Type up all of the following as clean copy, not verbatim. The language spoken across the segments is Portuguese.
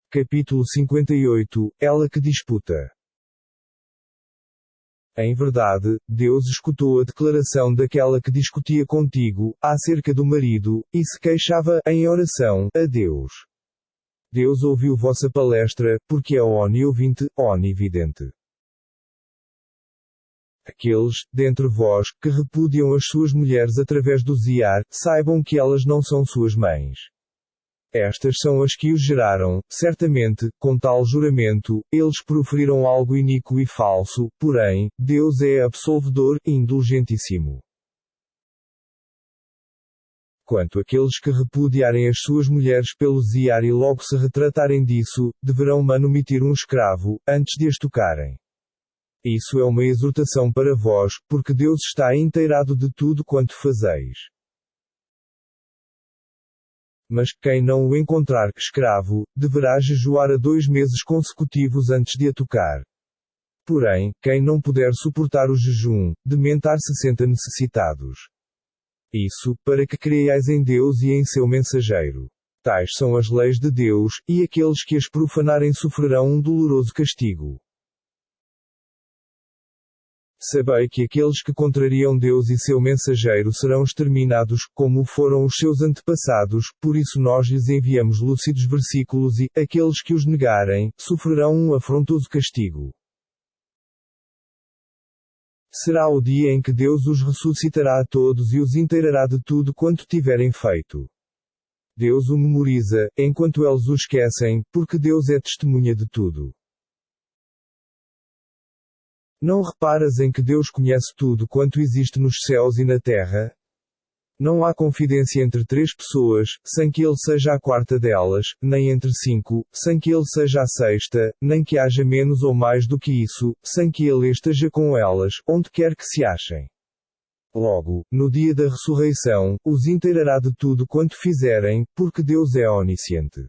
Capítulo 58 Ela que disputa. Em verdade, Deus escutou a declaração daquela que discutia contigo, acerca do marido, e se queixava, em oração, a Deus. Deus ouviu vossa palestra, porque é oniovinte, onividente. Aqueles, dentre vós, que repudiam as suas mulheres através do ziar, saibam que elas não são suas mães. Estas são as que os geraram, certamente, com tal juramento, eles proferiram algo iníquo e falso, porém, Deus é absolvedor, indulgentíssimo. Quanto àqueles que repudiarem as suas mulheres pelo ziar e logo se retratarem disso, deverão manumitir um escravo, antes de as tocarem. Isso é uma exortação para vós, porque Deus está inteirado de tudo quanto fazeis. Mas, quem não o encontrar escravo, deverá jejuar a 2 meses consecutivos antes de a tocar. Porém, quem não puder suportar o jejum, de mentar 60 necessitados. Isso, para que creiais em Deus e em seu mensageiro. Tais são as leis de Deus, e aqueles que as profanarem sofrerão um doloroso castigo. Sabei que aqueles que contrariam Deus e seu mensageiro serão exterminados, como foram os seus antepassados, por isso nós lhes enviamos lúcidos versículos e, aqueles que os negarem, sofrerão um afrontoso castigo. Será o dia em que Deus os ressuscitará a todos e os inteirará de tudo quanto tiverem feito. Deus o memoriza, enquanto eles o esquecem, porque Deus é testemunha de tudo. Não reparas em que Deus conhece tudo quanto existe nos céus e na terra? Não há confidência entre 3 pessoas, sem que Ele seja a quarta delas, nem entre 5, sem que Ele seja a sexta, nem que haja menos ou mais do que isso, sem que Ele esteja com elas, onde quer que se achem. Logo, no dia da ressurreição, os inteirará de tudo quanto fizerem, porque Deus é onisciente.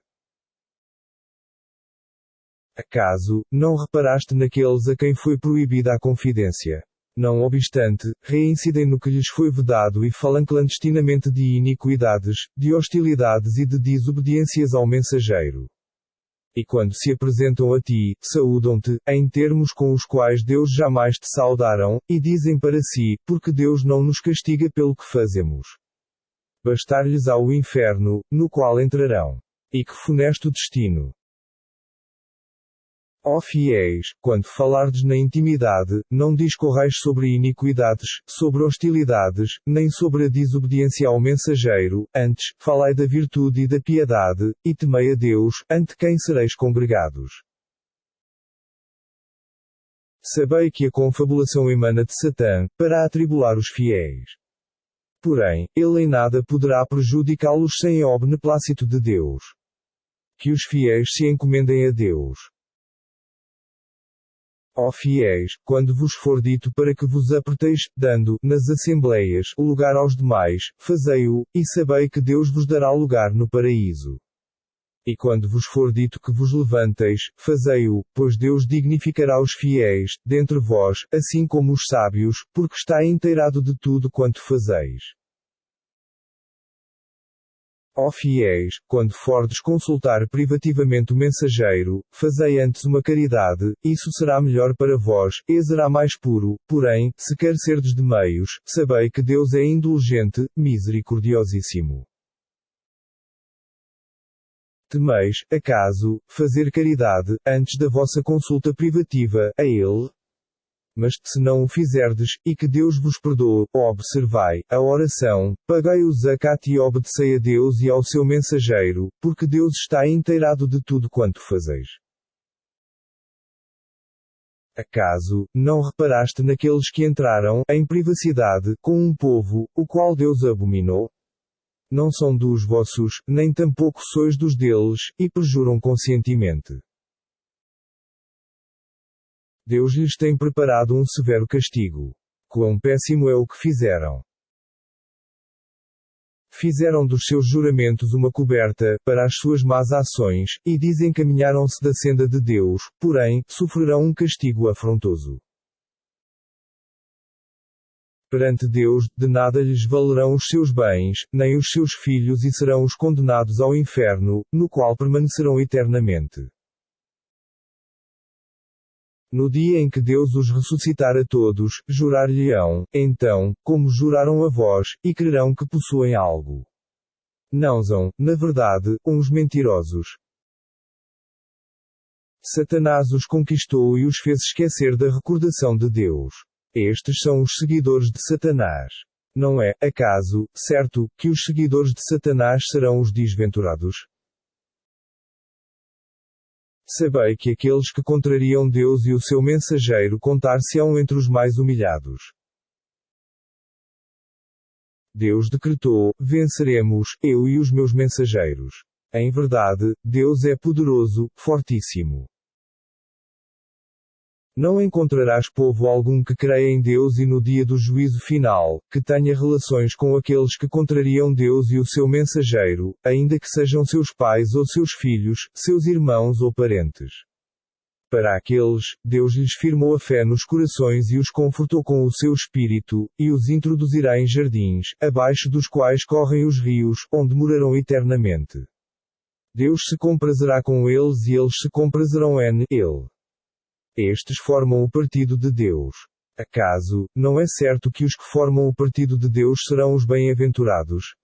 Acaso, não reparaste naqueles a quem foi proibida a confidência? Não obstante, reincidem no que lhes foi vedado e falam clandestinamente de iniquidades, de hostilidades e de desobediências ao mensageiro. E quando se apresentam a ti, saúdam-te, em termos com os quais Deus jamais te saudaram, e dizem para si, porque Deus não nos castiga pelo que fazemos. Bastar-lhes ao inferno, no qual entrarão. E que funesto destino! Ó fiéis, quando falardes na intimidade, não discorrais sobre iniquidades, sobre hostilidades, nem sobre a desobediência ao mensageiro, antes, falai da virtude e da piedade, e temei a Deus, ante quem sereis congregados. Sabei que a confabulação emana de Satã, para atribular os fiéis. Porém, ele em nada poderá prejudicá-los sem a beneplácito de Deus. Que os fiéis se encomendem a Deus. Ó fiéis, quando vos for dito para que vos aperteis, dando, nas assembleias, lugar aos demais, fazei-o, e sabei que Deus vos dará lugar no paraíso. E quando vos for dito que vos levanteis, fazei-o, pois Deus dignificará os fiéis, dentre vós, assim como os sábios, porque está inteirado de tudo quanto fazeis. Ó fiéis, quando fordes consultar privativamente o mensageiro, fazei antes uma caridade, isso será melhor para vós, e será mais puro, porém, se quer serdes de meios, sabei que Deus é indulgente, misericordiosíssimo. Temeis, acaso, fazer caridade, antes da vossa consulta privativa, a Ele? Mas, se não o fizerdes, e que Deus vos perdoe, observai, a oração, pagai o zakat e obedecei a Deus e ao seu mensageiro, porque Deus está inteirado de tudo quanto fazeis. Acaso, não reparaste naqueles que entraram, em privacidade, com um povo, o qual Deus abominou? Não são dos vossos, nem tampouco sois dos deles, e perjuram conscientemente. Deus lhes tem preparado um severo castigo. Quão péssimo é o que fizeram! Fizeram dos seus juramentos uma coberta, para as suas más ações, e desencaminharam-se da senda de Deus, porém, sofrerão um castigo afrontoso. Perante Deus, de nada lhes valerão os seus bens, nem os seus filhos e serão os condenados ao inferno, no qual permanecerão eternamente. No dia em que Deus os ressuscitar a todos, jurar-lhe-ão, então, como juraram a vós, e crerão que possuem algo. Não são, na verdade, uns mentirosos. Satanás os conquistou e os fez esquecer da recordação de Deus. Estes são os seguidores de Satanás. Não é, acaso, certo, que os seguidores de Satanás serão os desventurados? Sabei que aqueles que contrariam Deus e o seu mensageiro contar-se-ão entre os mais humilhados. Deus decretou: venceremos, eu e os meus mensageiros. Em verdade, Deus é poderoso, fortíssimo. Não encontrarás povo algum que creia em Deus e no dia do juízo final, que tenha relações com aqueles que contrariam Deus e o seu mensageiro, ainda que sejam seus pais ou seus filhos, seus irmãos ou parentes. Para aqueles, Deus lhes firmou a fé nos corações e os confortou com o seu espírito, e os introduzirá em jardins, abaixo dos quais correm os rios, onde morarão eternamente. Deus se comprazerá com eles e eles se comprazerão nele. Estes formam o partido de Deus. Acaso, não é certo que os que formam o partido de Deus serão os bem-aventurados?